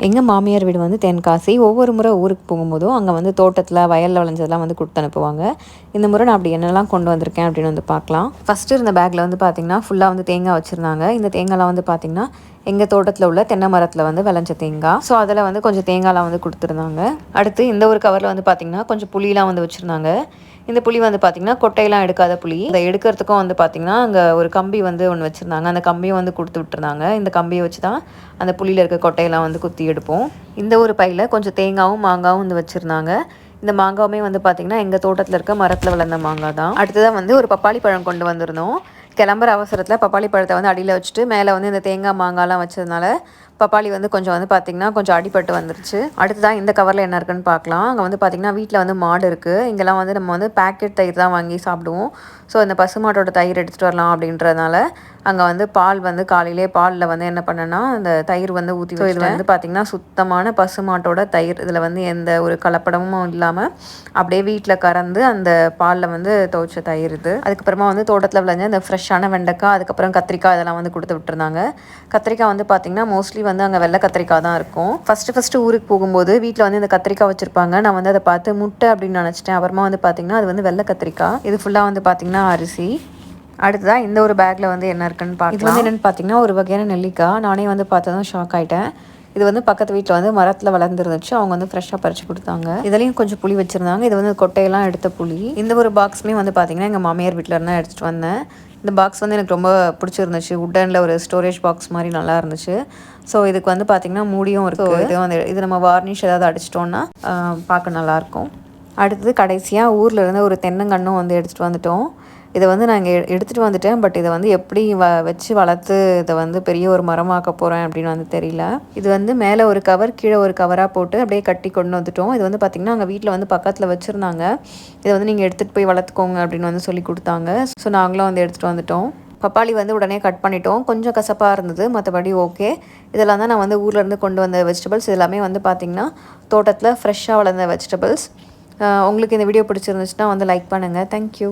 எங்கள் மாமியார் வீடு வந்து தென்காசி. ஒவ்வொரு முறை ஊருக்கு போகும்போதும் அங்கே வந்து தோட்டத்தில் வயலில் விளைஞ்சதெல்லாம் வந்து கொடுத்து அனுப்புவாங்க. இந்த முறை நான் அப்படி என்னெல்லாம் கொண்டு வந்திருக்கேன் அப்படின்னு வந்து பார்க்கலாம். ஃபஸ்ட்டு இருந்த பேக்கில் வந்து பார்த்திங்கன்னா ஃபுல்லாக வந்து தேங்காய் வச்சுருந்தாங்க. இந்த தேங்காய்லாம் வந்து பார்த்திங்கன்னா எங்கள் தோட்டத்தில் உள்ள தென்னை மரத்தில் வந்து விளைஞ்ச தேங்காய். ஸோ அதில் வந்து கொஞ்சம் தேங்காய்லாம் வந்து கொடுத்துருந்தாங்க. அடுத்து இந்த ஒரு கவரில் வந்து பார்த்திங்கன்னா கொஞ்சம் புளியெலாம் வந்து வச்சுருந்தாங்க. இந்த புளி வந்து பார்த்திங்கன்னா கொட்டையெல்லாம் எடுக்காத புளி. அதை எடுக்கிறதுக்கும் வந்து பார்த்திங்கன்னா அங்கே ஒரு கம்பி வந்து ஒன்று வச்சுருந்தாங்க. அந்த கம்பியை வந்து கொடுத்து விட்டுருந்தாங்க. இந்த கம்பியை வச்சு தான் அந்த புளியில் இருக்க கொட்டையெல்லாம் வந்து குத்தி எடுப்போம். இந்த ஒரு பையில் கொஞ்சம் தேங்காயும் மாங்காயும் வந்து வச்சுருந்தாங்க. இந்த மாங்காவுமே வந்து பார்த்திங்கன்னா எங்கள் தோட்டத்தில் இருக்க மரத்தில் வளர்ந்த மாங்காய் தான். அடுத்ததாக வந்து ஒரு பப்பாளி பழம் கொண்டு வந்திருந்தோம். கிளம்புற அவசரத்தில் பப்பாளி பழத்தை வந்து அடியில் வச்சுட்டு மேலே வந்து இந்த தேங்காய் மாங்காய்லாம் வச்சதுனால பப்பாளி வந்து கொஞ்சம் வந்து பார்த்திங்கன்னா கொஞ்சம் அடிபட்டு வந்துருச்சு. அடுத்ததான் இந்த கவரில் என்ன இருக்குன்னு பார்க்கலாம். அங்கே வந்து பார்த்திங்கன்னா வீட்டில் வந்து மாடு இருக்குது. இங்கெல்லாம் வந்து நம்ம வந்து பேக்கெட் தயிர் தான் வாங்கி சாப்பிடுவோம். ஸோ இந்த பசுமாட்டோட தயிர் எடுத்துகிட்டு வரலாம் அப்படின்றதுனால அங்கே வந்து பால் வந்து காலையிலே பாலில் வந்து என்ன பண்ணேன்னா அந்த தயிர் வந்து ஊற்றி. ஸோ இது வந்து பார்த்திங்கன்னா சுத்தமான பசுமாட்டோட தயிர். இதில் வந்து எந்த ஒரு கலப்படமும் இல்லாமல் அப்படியே வீட்டில் கறந்து அந்த பாலில் வந்து துவைச்ச தயிர் இது. அதுக்கப்புறமா வந்து தோட்டத்தில் விளைஞ்ச இந்த ஃப்ரெஷ்ஷான வெண்டைக்காய், அதுக்கப்புறம் கத்திரிக்காய் இதெல்லாம் வந்து கொடுத்து விட்டுருந்தாங்க. கத்திரிக்காய் வந்து பார்த்திங்கன்னா மோஸ்ட்லி வந்து அங்கே வெள்ளை கத்திரிக்காய் தான் இருக்கும். ஃபஸ்ட்டு ஊருக்கு போகும்போது வீட்டில் வந்து இந்த கத்திரிக்காய் வச்சுருப்பாங்க. நான் வந்து அதை பார்த்து முட்டை அப்படின்னு நினச்சிட்டேன். அப்புறமா வந்து பார்த்திங்கன்னா அது வந்து வெள்ளை கத்திரிக்காய். இது ஃபுல்லாக வந்து பார்த்திங்கன்னா அரிசி. அடுத்ததாக இந்த ஒரு பேக்கில் வந்து என்ன இருக்குன்னு பார்க்கலாம். இது வந்து என்னென்னு பார்த்திங்கன்னா ஒரு வகையான நெல்லிக்காய். நானே வந்து பார்த்ததும் ஷாக் ஆகிட்டேன். இது வந்து பக்கத்து வீட்டில் வந்து மரத்தில் வளர்ந்துருந்துச்சு. அவங்க வந்து ஃப்ரெஷ்ஷாக பறித்து கொடுத்தாங்க. இதுலேயும் கொஞ்சம் புளி வச்சுருந்தாங்க. இது வந்து கொட்டையெல்லாம் எடுத்த புளி. இந்த ஒரு பாக்ஸுமே வந்து பார்த்திங்கன்னா எங்கள் மாமியார் வீட்டில் இருந்தால் எடுத்துகிட்டு வந்தேன். இந்த பாக்ஸ் வந்து எனக்கு ரொம்ப பிடிச்சிருந்துச்சு. உட்டனில் ஒரு ஸ்டோரேஜ் பாக்ஸ் மாதிரி நல்லா இருந்துச்சு. ஸோ இதுக்கு வந்து பார்த்திங்கன்னா மூடியும் இருக்குது. இது நம்ம வார்னிஷ் ஏதாவது அடிச்சிட்டோன்னா பார்க்க நல்லாயிருக்கும். அடுத்தது கடைசியாக ஊரில் இருந்து ஒரு தென்னங்கன்றும் வந்து எடுத்துகிட்டு வந்துட்டோம். இதை வந்து நான் இங்கே எடுத்துகிட்டு வந்துட்டேன். பட் இதை வந்து எப்படி வச்சு வளர்த்து இதை வந்து பெரிய ஒரு மரமாக்க போகிறேன் அப்படின்னு வந்து தெரியல. இது வந்து மேலே ஒரு கவர் கீழே ஒரு கவராக போட்டு அப்படியே கட்டி கொண்டு வந்துட்டோம். இது வந்து பார்த்திங்கன்னா அங்கே வீட்டில் வந்து பக்கத்தில் வச்சுருந்தாங்க. இதை வந்து நீங்கள் எடுத்துகிட்டு போய் வளர்த்துக்கோங்க அப்படின்னு வந்து சொல்லி கொடுத்தாங்க. ஸோ நாங்களும் வந்து எடுத்துகிட்டு வந்துட்டோம். பப்பாளி வந்து உடனே கட் பண்ணிட்டோம். கொஞ்சம் கசப்பாக இருந்தது, மற்றபடி ஓகே. இதெல்லாம் தான் நான் வந்து ஊர்லேருந்து கொண்டு வந்த வெஜிடபிள்ஸ். இது எல்லாமே வந்து பார்த்திங்கன்னா தோட்டத்தில் ஃப்ரெஷ்ஷாக வளர்ந்த வெஜிடபிள்ஸ். உங்களுக்கு இந்த வீடியோ பிடிச்சிருந்துச்சுன்னா வந்து லைக் பண்ணுங்கள். தேங்க்யூ.